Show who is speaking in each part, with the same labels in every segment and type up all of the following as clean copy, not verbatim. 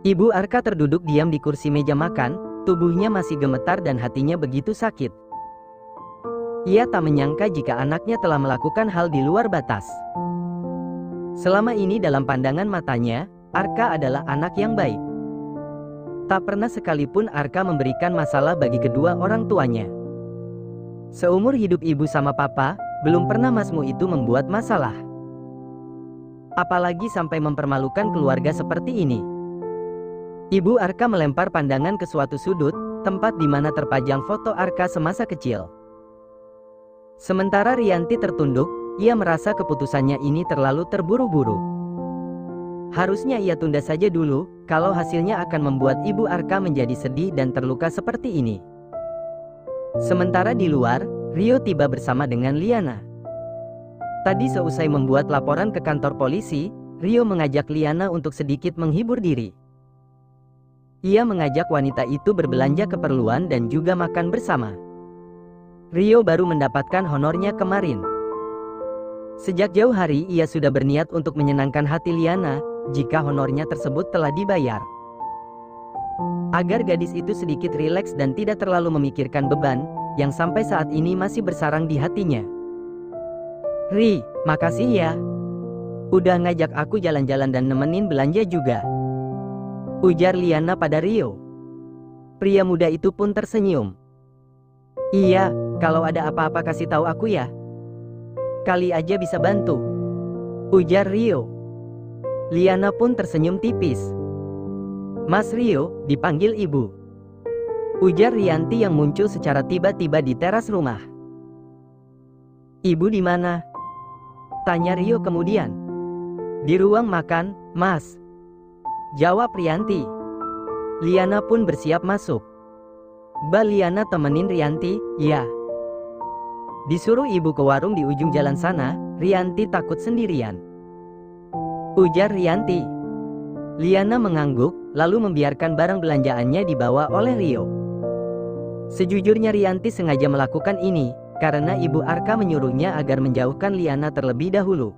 Speaker 1: Ibu Arka terduduk diam di kursi meja makan, tubuhnya masih gemetar dan hatinya begitu sakit. Ia tak menyangka jika anaknya telah melakukan hal di luar batas. Selama ini dalam pandangan matanya, Arka adalah anak yang baik. Tak pernah sekalipun Arka memberikan masalah bagi kedua orang tuanya. Seumur hidup ibu sama papa, belum pernah masmu itu membuat masalah. Apalagi sampai mempermalukan keluarga seperti ini. Ibu Arka melempar pandangan ke suatu sudut, tempat di mana terpajang foto Arka semasa kecil. Sementara Rianti tertunduk, ia merasa keputusannya ini terlalu terburu-buru. Harusnya ia tunda saja dulu, kalau hasilnya akan membuat Ibu Arka menjadi sedih dan terluka seperti ini. Sementara di luar, Rio tiba bersama dengan Liana. Tadi seusai membuat laporan ke kantor polisi, Rio mengajak Liana untuk sedikit menghibur diri. Ia mengajak wanita itu berbelanja keperluan dan juga makan bersama. Rio baru mendapatkan honornya kemarin. Sejak jauh hari ia sudah berniat untuk menyenangkan hati Liana, jika honornya tersebut telah dibayar. Agar gadis itu sedikit rileks dan tidak terlalu memikirkan beban, yang sampai saat ini masih bersarang di hatinya. "Ri, makasih ya. Udah ngajak aku jalan-jalan dan nemenin belanja juga," ujar Liana pada Rio. Pria muda itu pun tersenyum. "Iya, kalau ada apa-apa kasih tahu aku ya. Kali aja bisa bantu," ujar Rio. Liana pun tersenyum tipis. "Mas Rio," dipanggil ibu, ujar Rianti yang muncul secara tiba-tiba di teras rumah. "Ibu di mana?" tanya Rio kemudian. "Di ruang makan, Mas," jawab Rianti. Liana pun bersiap masuk. "Ba, Liana temenin Rianti, ya." Disuruh ibu ke warung di ujung jalan sana, Rianti takut sendirian, ujar Rianti. Liana mengangguk, lalu membiarkan barang belanjaannya dibawa oleh Rio. Sejujurnya Rianti sengaja melakukan ini, karena Ibu Arka menyuruhnya agar menjauhkan Liana terlebih dahulu.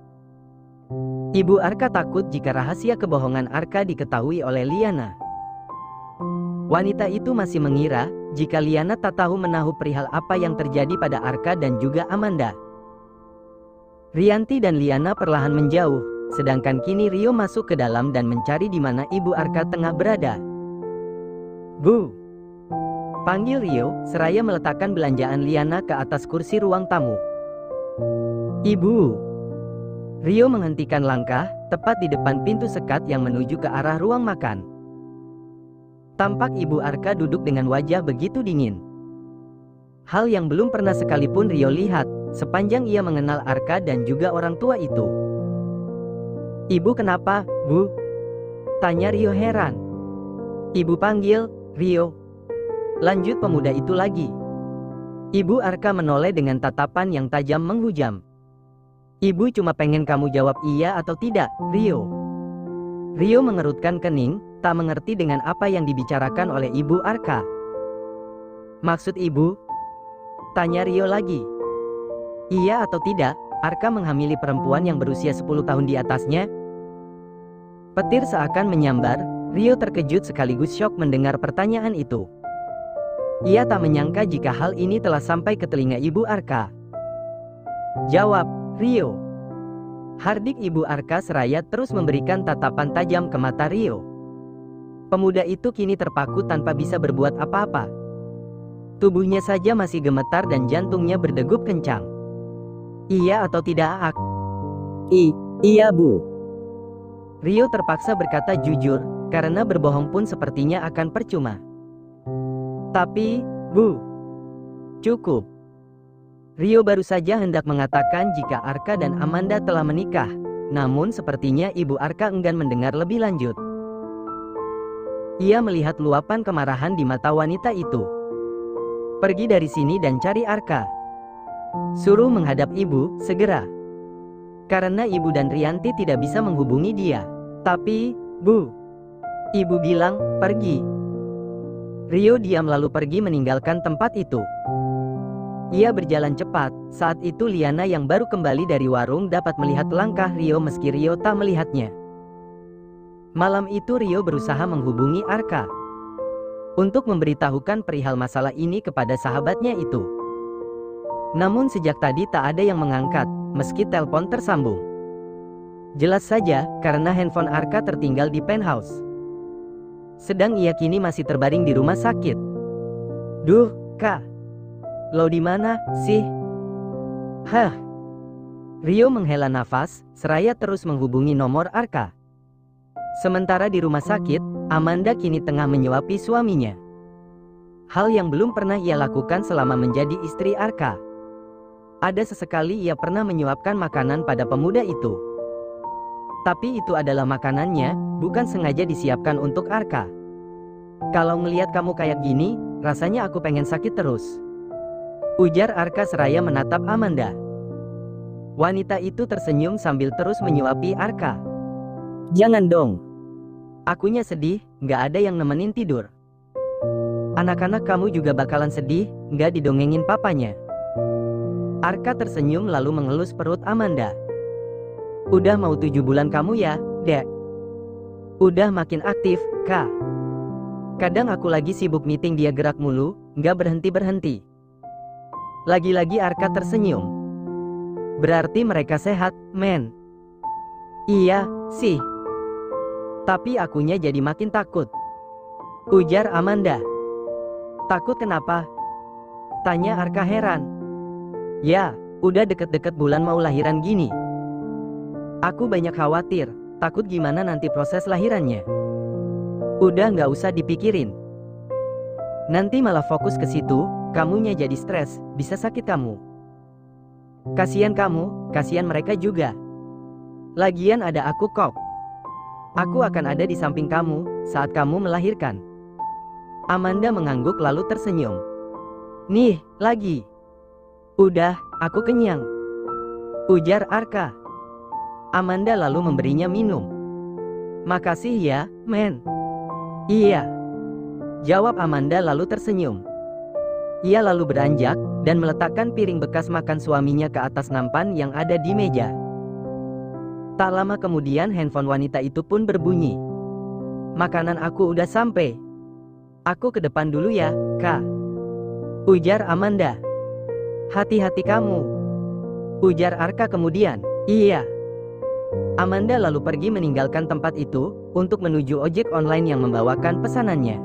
Speaker 1: Ibu Arka takut jika rahasia kebohongan Arka diketahui oleh Liana. Wanita itu masih mengira, jika Liana tak tahu menahu perihal apa yang terjadi pada Arka dan juga Amanda. Rianti dan Liana perlahan menjauh, sedangkan kini Rio masuk ke dalam dan mencari di mana Ibu Arka tengah berada. "Bu," panggil Rio, seraya meletakkan belanjaan Liana ke atas kursi ruang tamu. "Ibu." Rio menghentikan langkah, tepat di depan pintu sekat yang menuju ke arah ruang makan. Tampak Ibu Arka duduk dengan wajah begitu dingin. Hal yang belum pernah sekalipun Rio lihat, sepanjang ia mengenal Arka dan juga orang tua itu. "Ibu kenapa, Bu?" tanya Rio heran. "Ibu panggil, Rio," lanjut pemuda itu lagi. Ibu Arka menoleh dengan tatapan yang tajam menghujam. "Ibu cuma pengen kamu jawab iya atau tidak, Rio." Rio mengerutkan kening, tak mengerti dengan apa yang dibicarakan oleh Ibu Arka. "Maksud ibu?" tanya Rio lagi. "Iya atau tidak, Arka menghamili perempuan yang berusia 10 tahun di atasnya?" Petir seakan menyambar, Rio terkejut sekaligus syok mendengar pertanyaan itu. Ia tak menyangka jika hal ini telah sampai ke telinga Ibu Arka. "Jawab, Rio," hardik Ibu Arka seraya terus memberikan tatapan tajam ke mata Rio. Pemuda itu kini terpaku tanpa bisa berbuat apa-apa. Tubuhnya saja masih gemetar dan jantungnya berdegup kencang. "Iya atau tidak, Ak?" Iya, Bu." Rio terpaksa berkata jujur, karena berbohong pun sepertinya akan percuma. "Tapi, Bu, cukup." Rio baru saja hendak mengatakan jika Arka dan Amanda telah menikah, namun sepertinya Ibu Arka enggan mendengar lebih lanjut. Ia melihat luapan kemarahan di mata wanita itu. "Pergi dari sini dan cari Arka. Suruh menghadap ibu, segera. Karena ibu dan Rianti tidak bisa menghubungi dia." "Tapi, Bu, ibu bilang, pergi." Rio diam lalu pergi meninggalkan tempat itu. Ia berjalan cepat, saat itu Liana yang baru kembali dari warung dapat melihat langkah Rio meski Rio tak melihatnya. Malam itu Rio berusaha menghubungi Arka untuk memberitahukan perihal masalah ini kepada sahabatnya itu. Namun sejak tadi tak ada yang mengangkat, meski telepon tersambung. Jelas saja, karena handphone Arka tertinggal di penthouse. Sedang ia kini masih terbaring di rumah sakit. Duh, Kak. Lo di mana sih? Hah. Rio menghela nafas, seraya terus menghubungi nomor Arka. Sementara di rumah sakit, Amanda kini tengah menyuapi suaminya. Hal yang belum pernah ia lakukan selama menjadi istri Arka. Ada sesekali ia pernah menyuapkan makanan pada pemuda itu. Tapi itu adalah makanannya, bukan sengaja disiapkan untuk Arka. Kalau ngelihat kamu kayak gini, rasanya aku pengen sakit terus. Ujar Arka seraya menatap Amanda. Wanita itu tersenyum sambil terus menyuapi Arka. Jangan dong. Akunya sedih, nggak ada yang nemenin tidur. Anak-anak kamu juga bakalan sedih, nggak didongengin papanya. Arka tersenyum lalu mengelus perut Amanda. Udah mau 7 bulan kamu ya, Dek? Udah makin aktif, Kak. Kadang aku lagi sibuk meeting dia gerak mulu, nggak berhenti-berhenti. Lagi-lagi Arka tersenyum. Berarti mereka sehat, men. Iya, sih. Tapi akunya jadi makin takut. Ujar Amanda. Takut kenapa? Tanya Arka heran. Ya, udah deket-deket bulan mau lahiran gini. Aku banyak khawatir, takut gimana nanti proses lahirannya. Udah nggak usah dipikirin. Nanti malah fokus ke situ, kamunya jadi stres, bisa sakit kamu. Kasian kamu, kasian mereka juga. Lagian ada aku kok. Aku akan ada di samping kamu saat kamu melahirkan. Amanda mengangguk lalu tersenyum. Nih, lagi. Udah, aku kenyang. Ujar Arka. Amanda lalu memberinya minum. Makasih ya, men. Iya. Jawab Amanda lalu tersenyum. Ia lalu beranjak dan meletakkan piring bekas makan suaminya ke atas nampan yang ada di meja. Tak lama kemudian handphone wanita itu pun berbunyi. Makanan aku udah sampai. Aku ke depan dulu ya, Kak. Ujar Amanda. Hati-hati kamu. Ujar Arka kemudian. Iya. Amanda lalu pergi meninggalkan tempat itu untuk menuju ojek online yang membawakan pesanannya.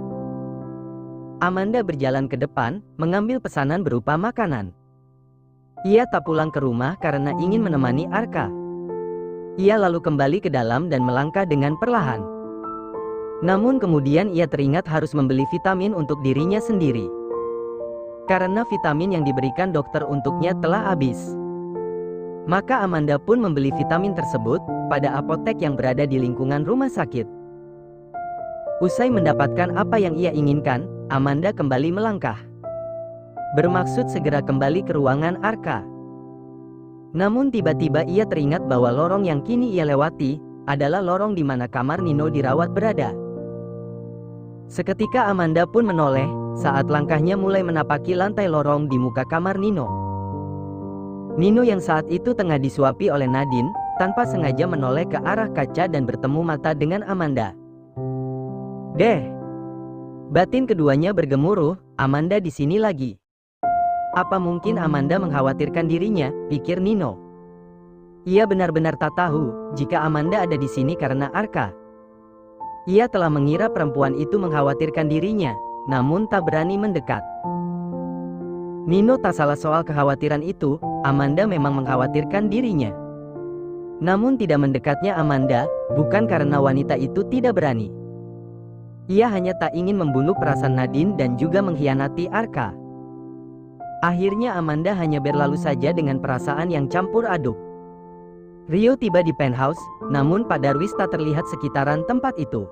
Speaker 1: Amanda berjalan ke depan, mengambil pesanan berupa makanan. Ia tak pulang ke rumah karena ingin menemani Arka. Ia lalu kembali ke dalam dan melangkah dengan perlahan. Namun kemudian ia teringat harus membeli vitamin untuk dirinya sendiri. Karena vitamin yang diberikan dokter untuknya telah habis. Maka Amanda pun membeli vitamin tersebut pada apotek yang berada di lingkungan rumah sakit. Usai mendapatkan apa yang ia inginkan, Amanda kembali melangkah. Bermaksud segera kembali ke ruangan Arka. Namun tiba-tiba ia teringat bahwa lorong yang kini ia lewati adalah lorong di mana kamar Nino dirawat berada. Seketika Amanda pun menoleh saat langkahnya mulai menapaki lantai lorong di muka kamar Nino. Nino yang saat itu tengah disuapi oleh Nadine tanpa sengaja menoleh ke arah kaca dan bertemu mata dengan Amanda. Deh. Batin keduanya bergemuruh, Amanda di sini lagi. Apa mungkin Amanda mengkhawatirkan dirinya, pikir Nino. Ia benar-benar tak tahu jika Amanda ada di sini karena Arka. Ia telah mengira perempuan itu mengkhawatirkan dirinya, namun tak berani mendekat. Nino tak salah soal kekhawatiran itu, Amanda memang mengkhawatirkan dirinya. Namun tidak mendekatnya Amanda, bukan karena wanita itu tidak berani. Ia hanya tak ingin membunuh perasaan Nadine dan juga mengkhianati Arka. Akhirnya Amanda hanya berlalu saja dengan perasaan yang campur aduk. Rio tiba di penthouse, namun Pak Darwis tak terlihat sekitaran tempat itu.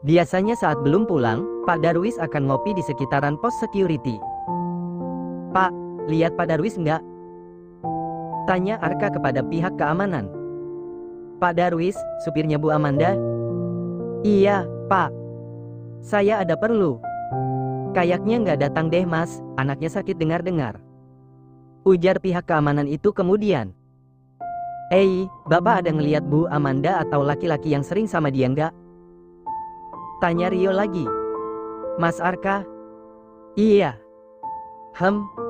Speaker 1: Biasanya saat belum pulang, Pak Darwis akan ngopi di sekitaran pos security. Pak, lihat Pak Darwis enggak? Tanya Arka kepada pihak keamanan. Pak Darwis, supirnya Bu Amanda? Iya, Pak. Saya ada perlu. Kayaknya nggak datang deh mas, anaknya sakit dengar-dengar. Ujar pihak keamanan itu kemudian. Bapak ada ngeliat Bu Amanda atau laki-laki yang sering sama dia nggak? Tanya Rio lagi. Mas Arka? Iya.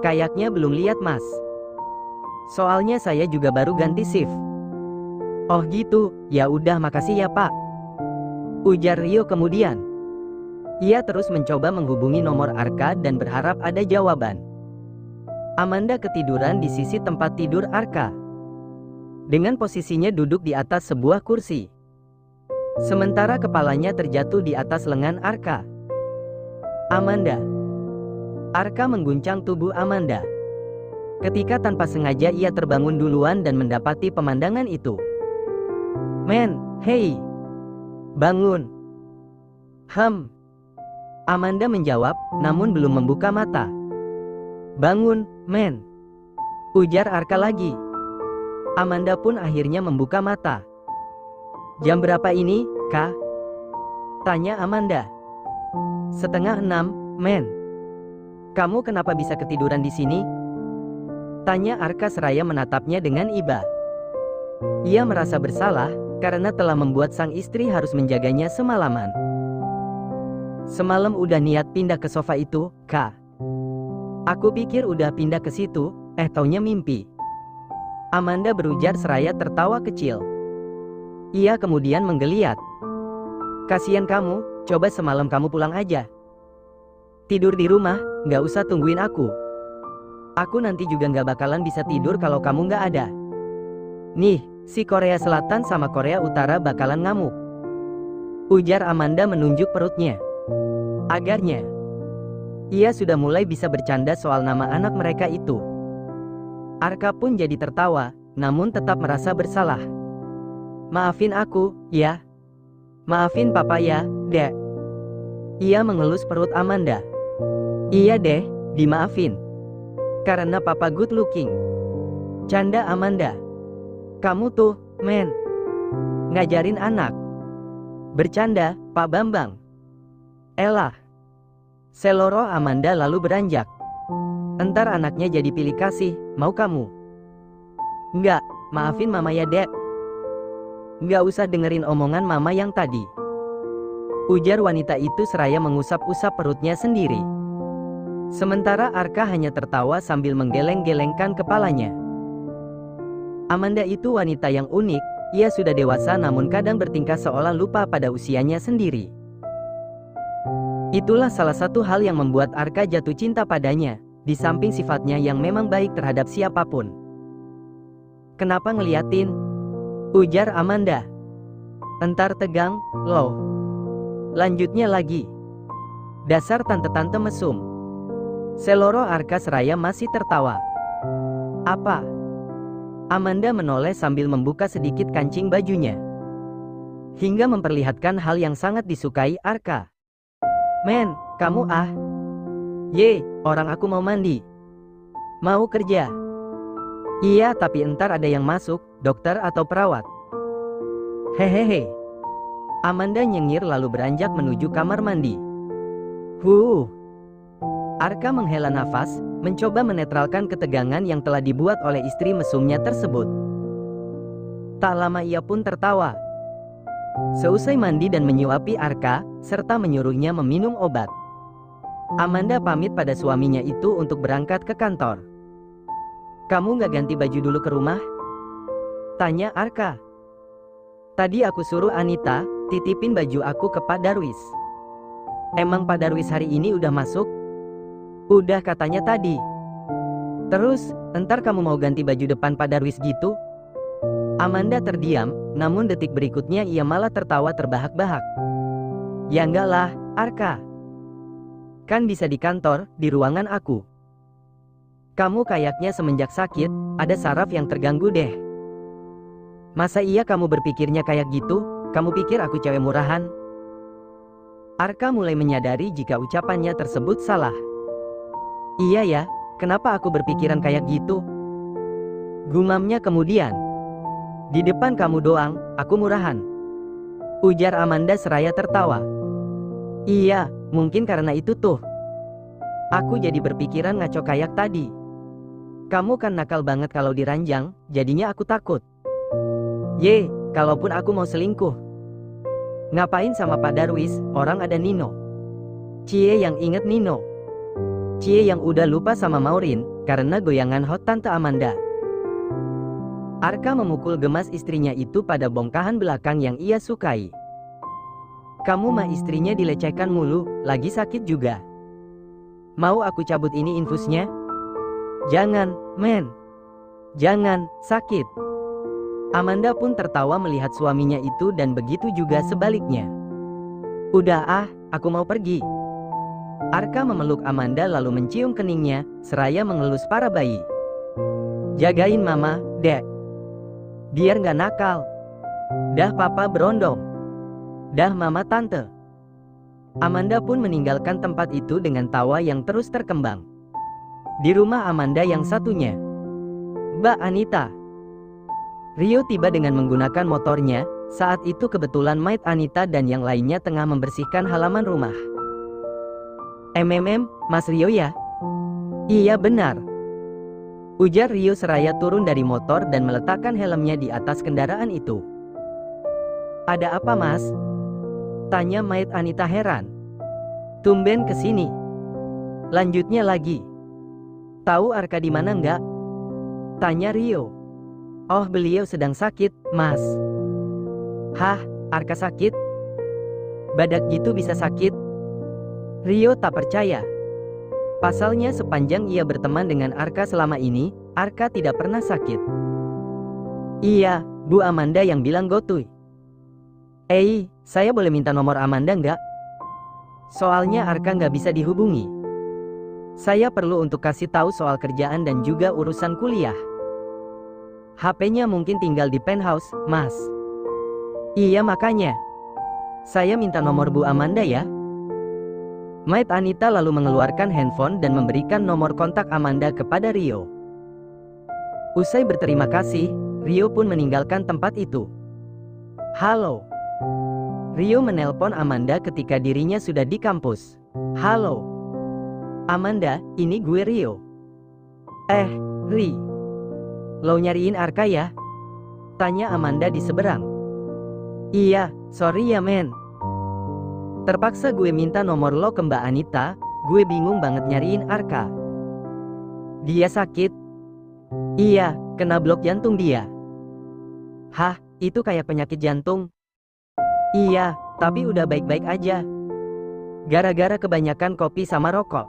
Speaker 1: Kayaknya belum lihat Mas. Soalnya saya juga baru ganti shift. Oh gitu, ya udah makasih ya Pak. Ujar Rio kemudian. Ia terus mencoba menghubungi nomor Arka dan berharap ada jawaban. Amanda ketiduran di sisi tempat tidur Arka. Dengan posisinya duduk di atas sebuah kursi. Sementara kepalanya terjatuh di atas lengan Arka. Amanda. Arka mengguncang tubuh Amanda. Ketika tanpa sengaja ia terbangun duluan dan mendapati pemandangan itu. Men, hei. Bangun. Amanda menjawab, namun belum membuka mata. Bangun, men. Ujar Arka lagi. Amanda pun akhirnya membuka mata. Jam berapa ini, Kak? Tanya Amanda. 5:30, men. Kamu kenapa bisa ketiduran di sini? Tanya Arka seraya menatapnya dengan iba. Ia merasa bersalah, karena telah membuat sang istri harus menjaganya semalaman. Semalam udah niat pindah ke sofa itu, Kak. Aku pikir udah pindah ke situ, taunya mimpi. Amanda berujar seraya tertawa kecil. Ia kemudian menggeliat. Kasian kamu, coba semalam kamu pulang aja. Tidur di rumah, nggak usah tungguin aku. Aku nanti juga nggak bakalan bisa tidur kalau kamu nggak ada. Nih, si Korea Selatan sama Korea Utara bakalan ngamuk. Ujar Amanda menunjuk perutnya. Agarnya. Ia sudah mulai bisa bercanda soal nama anak mereka itu. Arka pun jadi tertawa, namun tetap merasa bersalah. Maafin aku, ya. Maafin papa ya, Dek. Ia mengelus perut Amanda. Iya deh, dimaafin. Karena papa good looking. Canda Amanda. Kamu tuh, men. Ngajarin anak. Bercanda, Pak Bambang. Elah. Seloroh Amanda lalu beranjak. Entar anaknya jadi pilih kasih, mau kamu? Enggak, maafin mama ya Dek. Enggak usah dengerin omongan mama yang tadi. Ujar wanita itu seraya mengusap-usap perutnya sendiri. Sementara Arka hanya tertawa sambil menggeleng-gelengkan kepalanya. Amanda itu wanita yang unik, ia sudah dewasa namun kadang bertingkah seolah lupa pada usianya sendiri. Itulah salah satu hal yang membuat Arka jatuh cinta padanya. Di samping sifatnya yang memang baik terhadap siapapun. Kenapa ngeliatin? Ujar Amanda. Entar tegang, loh. Lanjutnya lagi. Dasar tante-tante mesum. Seloroh Arka seraya masih tertawa. Apa? Amanda menoleh sambil membuka sedikit kancing bajunya. Hingga memperlihatkan hal yang sangat disukai Arka. Men, kamu Ye, orang aku mau mandi. Mau kerja. Iya, tapi entar ada yang masuk, dokter atau perawat. Hehehe. Amanda nyengir lalu beranjak menuju kamar mandi. Arka menghela nafas, mencoba menetralkan ketegangan yang telah dibuat oleh istri mesumnya tersebut. Tak lama ia pun tertawa. Seusai mandi dan menyuapi Arka, serta menyuruhnya meminum obat. Amanda pamit pada suaminya itu untuk berangkat ke kantor. Kamu nggak ganti baju dulu ke rumah? Tanya Arka. Tadi aku suruh Anita, titipin baju aku ke Pak Darwis. Emang Pak Darwis hari ini udah masuk? Udah katanya tadi. Terus, entar kamu mau ganti baju depan Pak Darwis gitu? Amanda terdiam, namun detik berikutnya ia malah tertawa terbahak-bahak. Ya enggak lah, Arka. Kan bisa di kantor, di ruangan aku. Kamu kayaknya semenjak sakit, ada saraf yang terganggu deh. Masa iya kamu berpikirnya kayak gitu? Kamu pikir aku cewek murahan? Arka mulai menyadari jika ucapannya tersebut salah. Iya ya, kenapa aku berpikiran kayak gitu? Gumamnya kemudian. Di depan kamu doang, aku murahan. Ujar Amanda seraya tertawa. Iya, mungkin karena itu tuh. Aku jadi berpikiran ngaco kayak tadi. Kamu kan nakal banget kalau diranjang, jadinya aku takut. Ye, kalaupun aku mau selingkuh. Ngapain sama Pak Darwis, orang ada Nino. Cie yang inget Nino. Cie yang udah lupa sama Maureen, karena goyangan hot Tante Amanda. Arka memukul gemas istrinya itu pada bongkahan belakang yang ia sukai. Kamu mah istrinya dilecehkan mulu, lagi sakit juga. Mau aku cabut ini infusnya? Jangan, men. Jangan, sakit. Amanda pun tertawa melihat suaminya itu dan begitu juga sebaliknya. Udah ah, aku mau pergi. Arka memeluk Amanda lalu mencium keningnya, seraya mengelus para bayi. Jagain mama, dek. Biar nggak nakal. Dah papa berondong. Dah mama tante. Amanda pun meninggalkan tempat itu dengan tawa yang terus terkembang. Di rumah Amanda yang satunya, Mbak Anita. Rio tiba dengan menggunakan motornya. Saat itu kebetulan Maid Anita dan yang lainnya tengah membersihkan halaman rumah. Mas Rio ya? Iya benar. Ujar Rio seraya turun dari motor dan meletakkan helmnya di atas kendaraan itu. Ada apa mas? Tanya Maid Anita heran. Tumben kesini. Lanjutnya lagi. Tahu Arka di mana enggak? Tanya Rio. Oh beliau sedang sakit, mas. Hah, Arka sakit? Badak gitu bisa sakit? Rio tak percaya. Pasalnya sepanjang ia berteman dengan Arka selama ini, Arka tidak pernah sakit. Iya, Bu Amanda yang bilang gotuy. Saya boleh minta nomor Amanda nggak? Soalnya Arka nggak bisa dihubungi. Saya perlu untuk kasih tahu soal kerjaan dan juga urusan kuliah. HP-nya mungkin tinggal di penthouse, mas. Iya makanya. Saya minta nomor Bu Amanda ya. Maid Anita lalu mengeluarkan handphone dan memberikan nomor kontak Amanda kepada Rio. Usai berterima kasih, Rio pun meninggalkan tempat itu. Halo. Rio menelpon Amanda ketika dirinya sudah di kampus. Halo. Amanda, ini gue Rio. Ri. Lo nyariin Arka ya? Tanya Amanda di seberang. Iya, sorry ya men. Terpaksa gue minta nomor lo ke Mbak Anita, gue bingung banget nyariin Arka. Dia sakit? Iya, kena blok jantung dia. Hah, itu kayak penyakit jantung? Iya, tapi udah baik-baik aja. Gara-gara kebanyakan kopi sama rokok.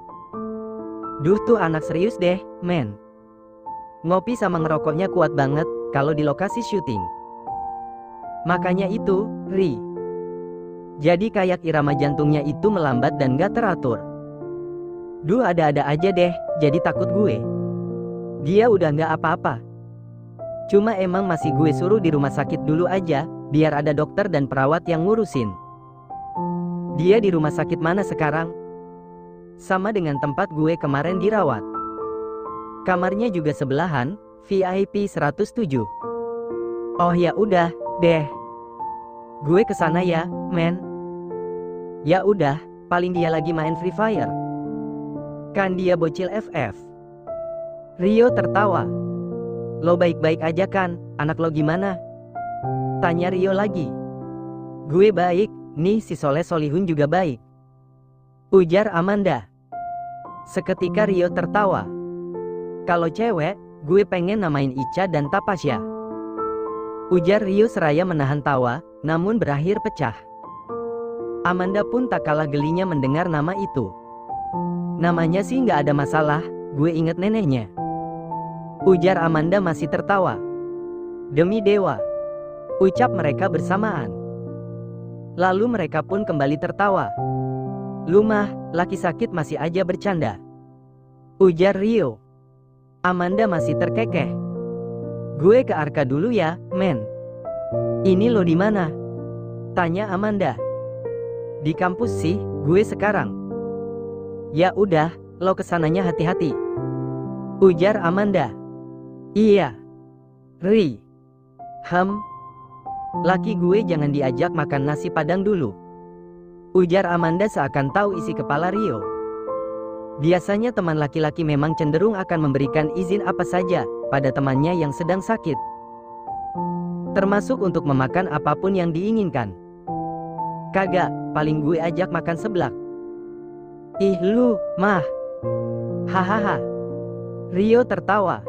Speaker 1: Duh tuh anak serius deh, men. Ngopi sama ngerokoknya kuat banget, kalau di lokasi syuting. Makanya itu, Ri. Jadi kayak irama jantungnya itu melambat dan gak teratur. Duh ada-ada aja deh, jadi takut gue. Dia udah gak apa-apa. Cuma emang masih gue suruh di rumah sakit dulu aja, biar ada dokter dan perawat yang ngurusin. Dia di rumah sakit mana sekarang? Sama dengan tempat gue kemarin dirawat. Kamarnya juga sebelahan, VIP 107. Oh ya udah, deh. Gue kesana ya, men. Ya udah, paling dia lagi main Free Fire. Kan dia bocil FF. Rio tertawa. Lo baik-baik aja kan, anak lo gimana? Tanya Rio lagi. Gue baik, nih si Soleh Solihun juga baik. Ujar Amanda. Seketika Rio tertawa. Kalau cewek, gue pengen namain Ica dan Tapasya. Ujar Rio seraya menahan tawa, namun berakhir pecah. Amanda pun tak kalah gelinya mendengar nama itu. Namanya sih nggak ada masalah, gue inget neneknya. Ujar Amanda masih tertawa. Demi dewa. Ucap mereka bersamaan. Lalu mereka pun kembali tertawa. Lumah, laki sakit masih aja bercanda. Ujar Rio. Amanda masih terkekeh. Gue ke Arka dulu ya, men. Ini lo di mana? Tanya Amanda. Di kampus sih, gue sekarang. Ya udah, lo kesananya hati-hati. Ujar Amanda. Iya. Ri. Laki gue jangan diajak makan nasi padang dulu. Ujar Amanda seakan tahu isi kepala Rio. Biasanya teman laki-laki memang cenderung akan memberikan izin apa saja pada temannya yang sedang sakit. Termasuk untuk memakan apapun yang diinginkan. Kagak, paling gue ajak makan seblak. Ih lu, mah. Hahaha. Rio tertawa.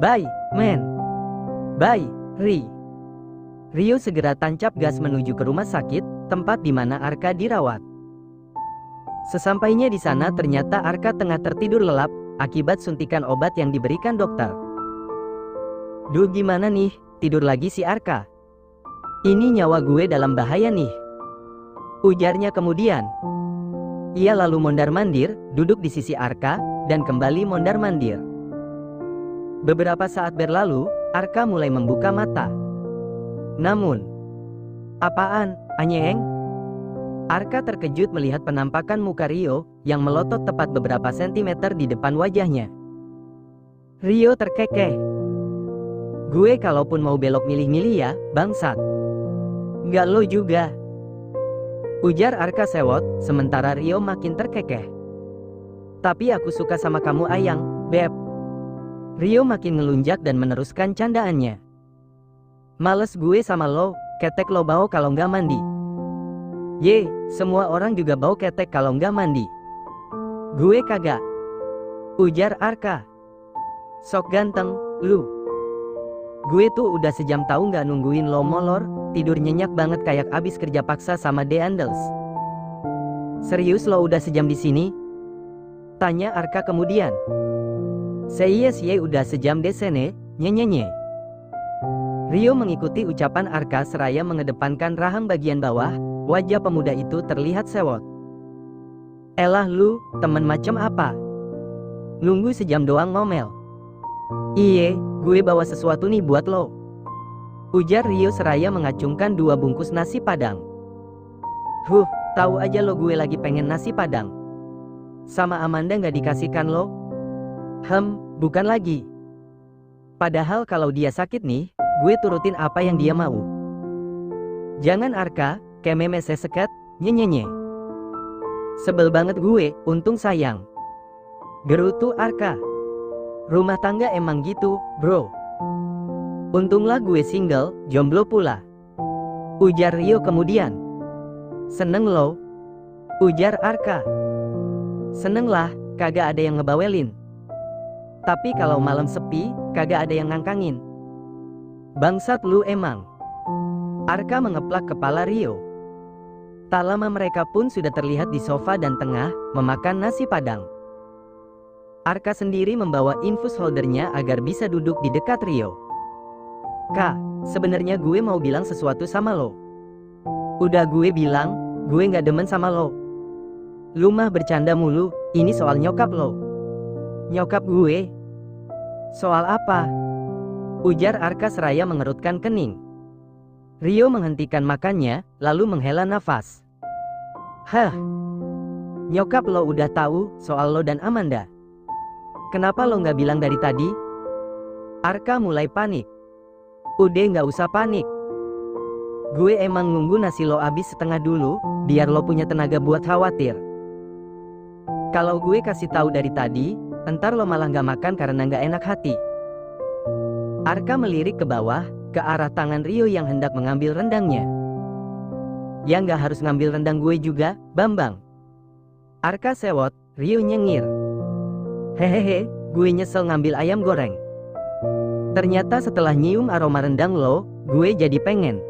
Speaker 1: Bye, man. Bye, Ri. Rio segera tancap gas menuju ke rumah sakit, tempat di mana Arka dirawat. Sesampainya di sana ternyata Arka tengah tertidur lelap, akibat suntikan obat yang diberikan dokter. Duh gimana nih, tidur lagi si Arka. Ini nyawa gue dalam bahaya nih. Ujarnya kemudian. Ia lalu mondar-mandir, duduk di sisi Arka, dan kembali mondar-mandir. Beberapa saat berlalu, Arka mulai membuka mata. Namun, apaan, anyeng? Arka terkejut melihat penampakan muka Rio, yang melotot tepat beberapa sentimeter di depan wajahnya. Rio terkekeh. Gue kalaupun mau belok milih-milih ya, bangsat. Nggak lo juga. Ujar Arka sewot, sementara Rio makin terkekeh. Tapi aku suka sama kamu ayang, beb. Rio makin ngelunjak dan meneruskan candaannya. Males gue sama lo, ketek lo bau kalau nggak mandi. Ye, semua orang juga bau ketek kalau nggak mandi. Gue kagak. Ujar Arka. Sok ganteng, lu. Gue tuh udah sejam tahu nggak nungguin lo molor, tidur nyenyak banget kayak abis kerja paksa sama The Andals. Serius lo udah sejam di sini? Tanya Arka kemudian. Seyes ye udah sejam desene, nyenyenye. Rio mengikuti ucapan Arka seraya mengedepankan rahang bagian bawah, wajah pemuda itu terlihat sewot. Elah lu, temen macem apa? Nunggu sejam doang ngomel. Iye, gue bawa sesuatu nih buat lo. Ujar Rio seraya mengacungkan 2 bungkus nasi padang. Tahu aja lo gue lagi pengen nasi padang. Sama Amanda nggak dikasihkan lo? Bukan lagi. Padahal kalau dia sakit nih, gue turutin apa yang dia mau. Jangan Arka, kememe seseket, nyenyenye. Sebel banget gue, untung sayang. Gerutu Arka. Rumah tangga emang gitu, bro. Untunglah gue single, jomblo pula. Ujar Rio kemudian. Seneng lo? Ujar Arka. Seneng lah, kagak ada yang ngebawelin. Tapi kalau malam sepi, kagak ada yang ngangkangin. Bangsat lu emang. Arka mengeplak kepala Rio. Tak lama mereka pun sudah terlihat di sofa dan tengah, memakan nasi padang. Arka sendiri membawa infus holdernya agar bisa duduk di dekat Rio. Kak, sebenarnya gue mau bilang sesuatu sama lo. Udah gue bilang, gue gak demen sama lo. Lu mah bercanda mulu, ini soal nyokap lo. Nyokap gue? Soal apa? Ujar Arka seraya mengerutkan kening. Rio menghentikan makannya, lalu menghela nafas. Nyokap lo udah tahu soal lo dan Amanda. Kenapa lo gak bilang dari tadi? Arka mulai panik. Udah gak usah panik. Gue emang nunggu nasi lo habis setengah dulu, biar lo punya tenaga buat khawatir. Kalau gue kasih tahu dari tadi, entar lo malah gak makan karena gak enak hati. Arka melirik ke bawah, ke arah tangan Rio yang hendak mengambil rendangnya. Ya gak harus ngambil rendang gue juga, Bambang. Arka sewot, Rio nyengir. Hehehe, gue nyesel ngambil ayam goreng. Ternyata setelah nyium aroma rendang lo, gue jadi pengen.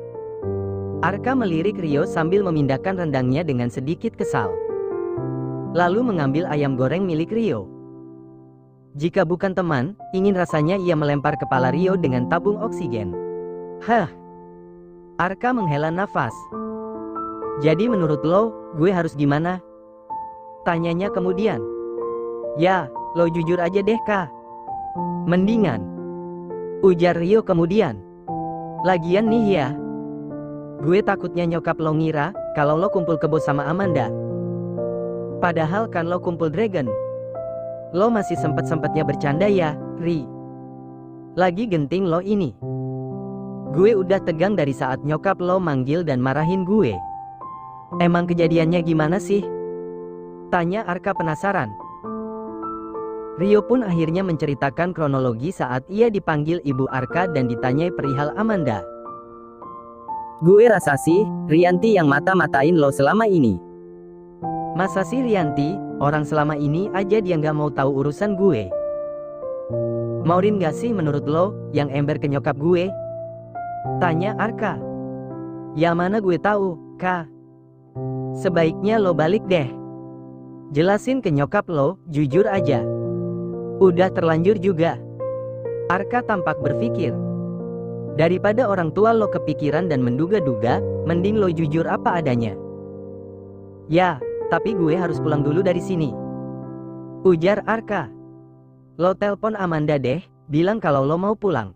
Speaker 1: Arka melirik Rio sambil memindahkan rendangnya dengan sedikit kesal. Lalu mengambil ayam goreng milik Rio. Jika bukan teman, ingin rasanya ia melempar kepala Rio dengan tabung oksigen. Arka menghela nafas. Jadi menurut lo, gue harus gimana? Tanyanya kemudian. Ya, lo jujur aja deh kak. Mendingan. Ujar Rio kemudian. Lagian nih ya. Gue takutnya nyokap lo ngira, kalau lo kumpul kebo sama Amanda. Padahal kan lo kumpul dragon. Lo masih sempet-sempetnya bercanda ya, Ri. Lagi genting lo ini. Gue udah tegang dari saat nyokap lo manggil dan marahin gue. Emang kejadiannya gimana sih? Tanya Arka penasaran. Rio pun akhirnya menceritakan kronologi saat ia dipanggil Ibu Arka dan ditanyai perihal Amanda.
Speaker 2: Gue rasa sih, Rianti yang mata-matain lo selama ini.
Speaker 1: Masa sih Rianti, orang selama ini aja dia nggak mau tahu urusan gue. Maureen gak sih menurut lo, yang ember ke nyokap gue? Tanya Arka. Ya mana gue tahu, Kak. Sebaiknya lo balik deh. Jelasin ke nyokap lo, jujur aja. Udah terlanjur juga. Arka tampak berpikir. Daripada orang tua lo kepikiran dan menduga-duga, mending lo jujur apa adanya. Ya, tapi gue harus pulang dulu dari sini. Ujar Arka. Lo telpon Amanda deh, bilang kalau lo mau pulang.